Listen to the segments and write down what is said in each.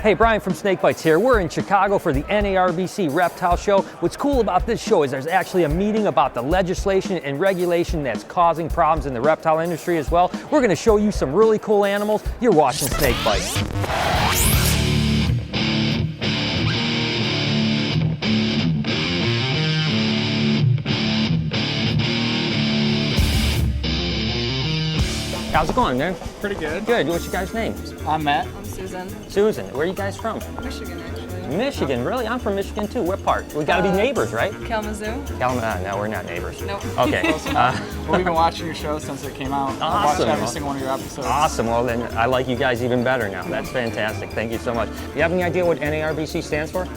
Hey, Brian from Snake Bytes here. We're in Chicago for the NARBC Reptile Show. What's cool about this show is there's actually a meeting about the legislation and regulation that's causing problems in the reptile industry as well. We're going to show you some really cool animals. You're watching Snake Bytes. How's it going, man? Pretty good. Good. What's your guys' name? I'm Matt. I'm Susan. Susan. Where are you guys from? Michigan, actually. Michigan, really? I'm from Michigan too. What part? We gotta be neighbors, right? Kalamazoo. No, we're not neighbors. Nope. Okay. Well, we've been watching your show since it came out. Awesome. I've watched every single one of your episodes. Awesome. Well, then I like you guys even better now. That's fantastic. Thank you so much. Do you have any idea what NARBC stands for?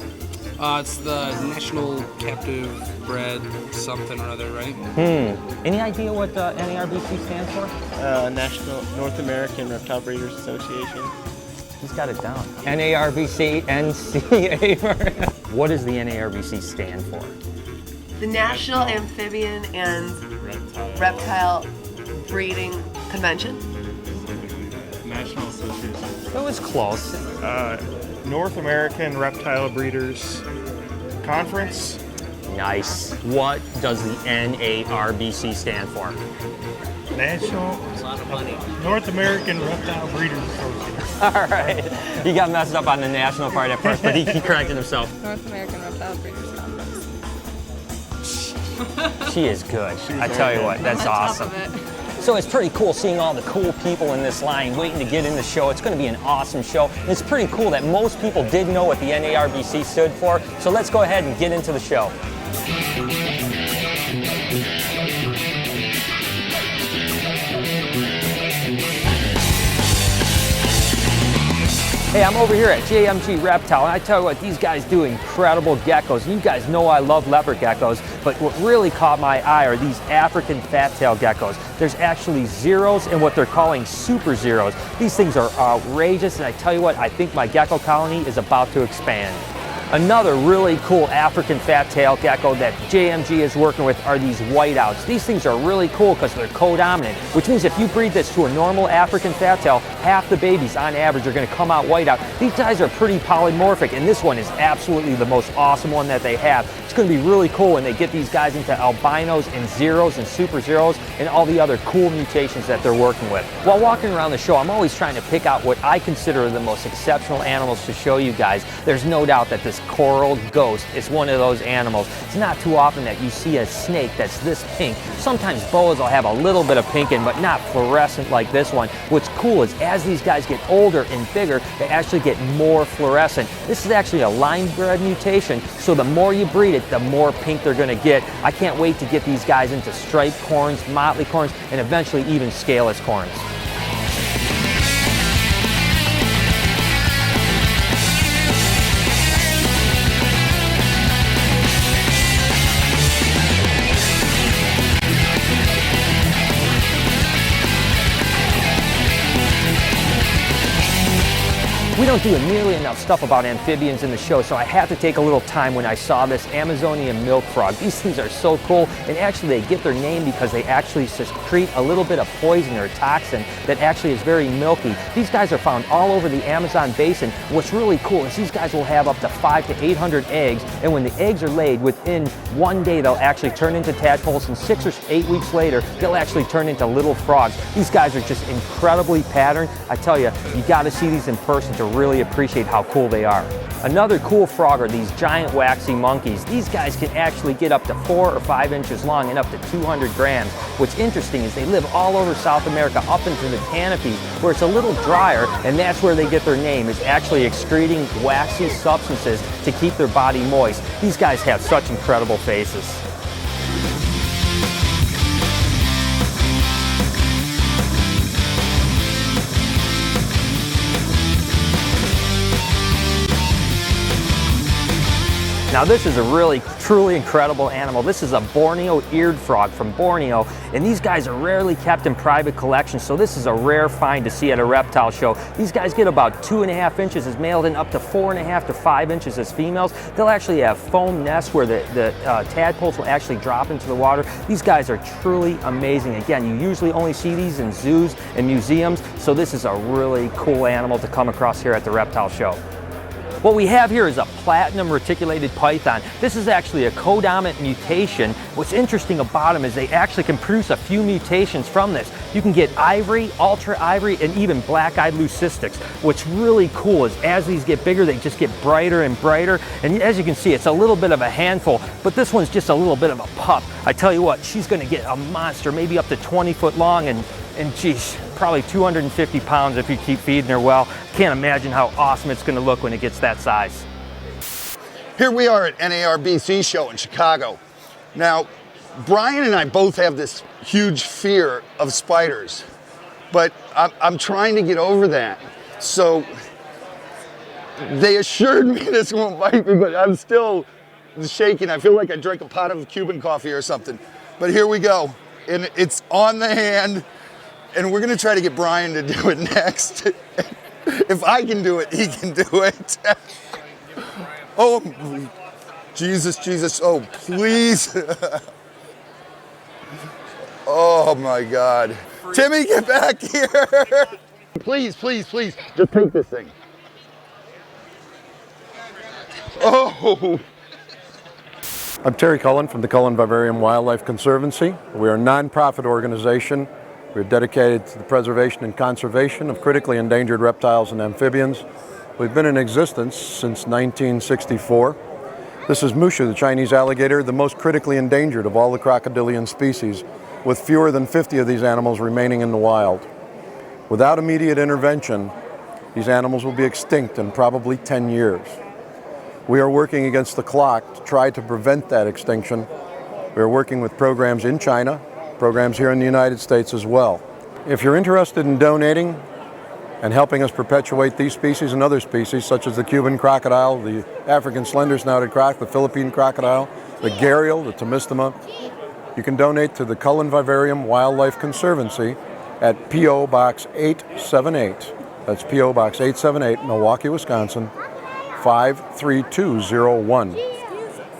It's the National Captive Bred something or other, right? Any idea what NARBC stands for? National North American Reptile Breeders Association. He's got it down. NARBC, NCA. What does the NARBC stand for? The National Amphibian and Reptile Breeding Convention. National Association. It was close. North American Reptile Breeders Conference. Nice. What does the NARBC stand for? National North American Reptile Breeders Association. All right. He got messed up on the national part at first, but he corrected himself. North American Reptile Breeders Conference. She is good. I tell you what, that's On awesome. top of it. So it's pretty cool seeing all the cool people in this line waiting to get in the show. It's going to be an awesome show. And it's pretty cool that most people did know what the NARBC stood for. So let's go ahead and get into the show. Hey, I'm over here at JMG Reptile, and I tell you what, these guys do incredible geckos. And you guys know I love leopard geckos, but what really caught my eye are these African fat-tailed geckos. There's actually zeros and what they're calling super zeros. These things are outrageous, and I tell you what, I think my gecko colony is about to expand. Another really cool African fat-tailed gecko that JMG is working with are these whiteouts. These things are really cool because they're co-dominant, which means if you breed this to a normal African fat-tail, half the babies on average are going to come out whiteout. These guys are pretty polymorphic, and this one is absolutely the most awesome one that they have. It's going to be really cool when they get these guys into albinos and zeros and super zeros and all the other cool mutations that they're working with. While walking around the show, I'm always trying to pick out what I consider the most exceptional animals to show you guys. There's no doubt that this coral ghost is one of those animals. It's not too often that you see a snake that's this pink. Sometimes boas will have a little bit of pink in, but not fluorescent like this one. What's cool is as these guys get older and bigger, they actually get more fluorescent. This is actually a line-bred mutation, so the more you breed it, the more pink they're going to get. I can't wait to get these guys into striped corns, motley corns, and eventually even scaleless corns. We don't do nearly enough stuff about amphibians in the show, so I had to take a little time when I saw this Amazonian milk frog. These things are so cool, and actually they get their name because they actually secrete a little bit of poison or toxin that actually is very milky. These guys are found all over the Amazon basin. What's really cool is these guys will have up to 500 to 800 eggs, and when the eggs are laid, within one day they'll actually turn into tadpoles, and 6 or 8 weeks later they'll actually turn into little frogs. These guys are just incredibly patterned. I tell you, you got to see these in person to really appreciate how cool they are. Another cool frog are these giant waxy monkeys. These guys can actually get up to 4 or 5 inches long and up to 200 grams. What's interesting is they live all over South America up into the canopies where it's a little drier, and that's where they get their name, is actually excreting waxy substances to keep their body moist. These guys have such incredible faces. Now this is a really, truly incredible animal. This is a Borneo eared frog from Borneo, and these guys are rarely kept in private collections, so this is a rare find to see at a reptile show. These guys get about 2.5 inches as males and up to 4.5 to 5 inches as females. They'll actually have foam nests where the tadpoles will actually drop into the water. These guys are truly amazing. Again, you usually only see these in zoos and museums, so this is a really cool animal to come across here at the reptile show. What we have here is a platinum reticulated python. This is actually a codominant mutation. What's interesting about them is they actually can produce a few mutations from this. You can get ivory, ultra ivory, and even black-eyed leucistics. What's really cool is as these get bigger, they just get brighter and brighter. And as you can see, it's a little bit of a handful, but this one's just a little bit of a pup. I tell you what, she's gonna get a monster, maybe up to 20 foot long, and geez, probably 250 pounds if you keep feeding her well. Can't imagine how awesome it's gonna look when it gets that size. Here we are at NARBC show in Chicago. Now, Brian and I both have this huge fear of spiders, but I'm trying to get over that. So they assured me this won't bite me, but I'm still shaking. I feel like I drank a pot of Cuban coffee or something. But here we go, and it's on the hand, and we're gonna try to get Brian to do it next. If I can do it, he can do it. Oh, Jesus, Jesus, oh, please. Oh my God. Timmy, get back here. Please, please, please, just take this thing. Oh. I'm Terry Cullen from the Cullen Vivarium Wildlife Conservancy. We are a non-profit organization. We're dedicated to the preservation and conservation of critically endangered reptiles and amphibians. We've been in existence since 1964. This is Mushu, the Chinese alligator, the most critically endangered of all the crocodilian species, with fewer than 50 of these animals remaining in the wild. Without immediate intervention, these animals will be extinct in probably 10 years. We are working against the clock to try to prevent that extinction. We are working with programs in China, programs here in the United States as well. If you're interested in donating and helping us perpetuate these species and other species, such as the Cuban crocodile, the African slender-snouted croc, the Philippine crocodile, the gharial, the tomistoma, you can donate to the Cullen Vivarium Wildlife Conservancy at P.O. Box 878. That's P.O. Box 878, Milwaukee, Wisconsin, 53201.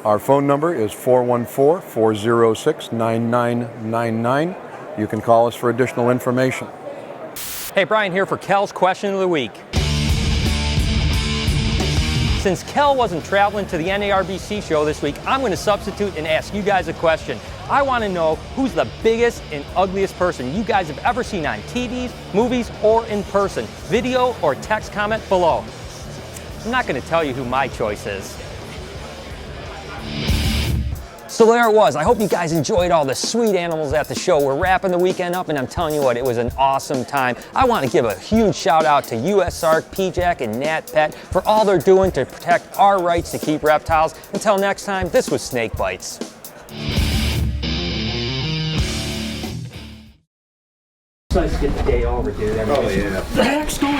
Our phone number is 414-406-9999. You can call us for additional information. Hey, Brian here for Kel's Question of the Week. Since Kel wasn't traveling to the NARBC show this week, I'm going to substitute and ask you guys a question. I want to know who's the biggest and ugliest person you guys have ever seen on TVs, movies, or in person. Video or text comment below. I'm not going to tell you who my choice is. So there it was. I hope you guys enjoyed all the sweet animals at the show. We're wrapping the weekend up, and I'm telling you what, it was an awesome time. I want to give a huge shout out to USARK, PJAC, and Nat Pet for all they're doing to protect our rights to keep reptiles. Until next time, this was Snake Bytes. It's nice to get the day over, dude. Oh, yeah. The heck's going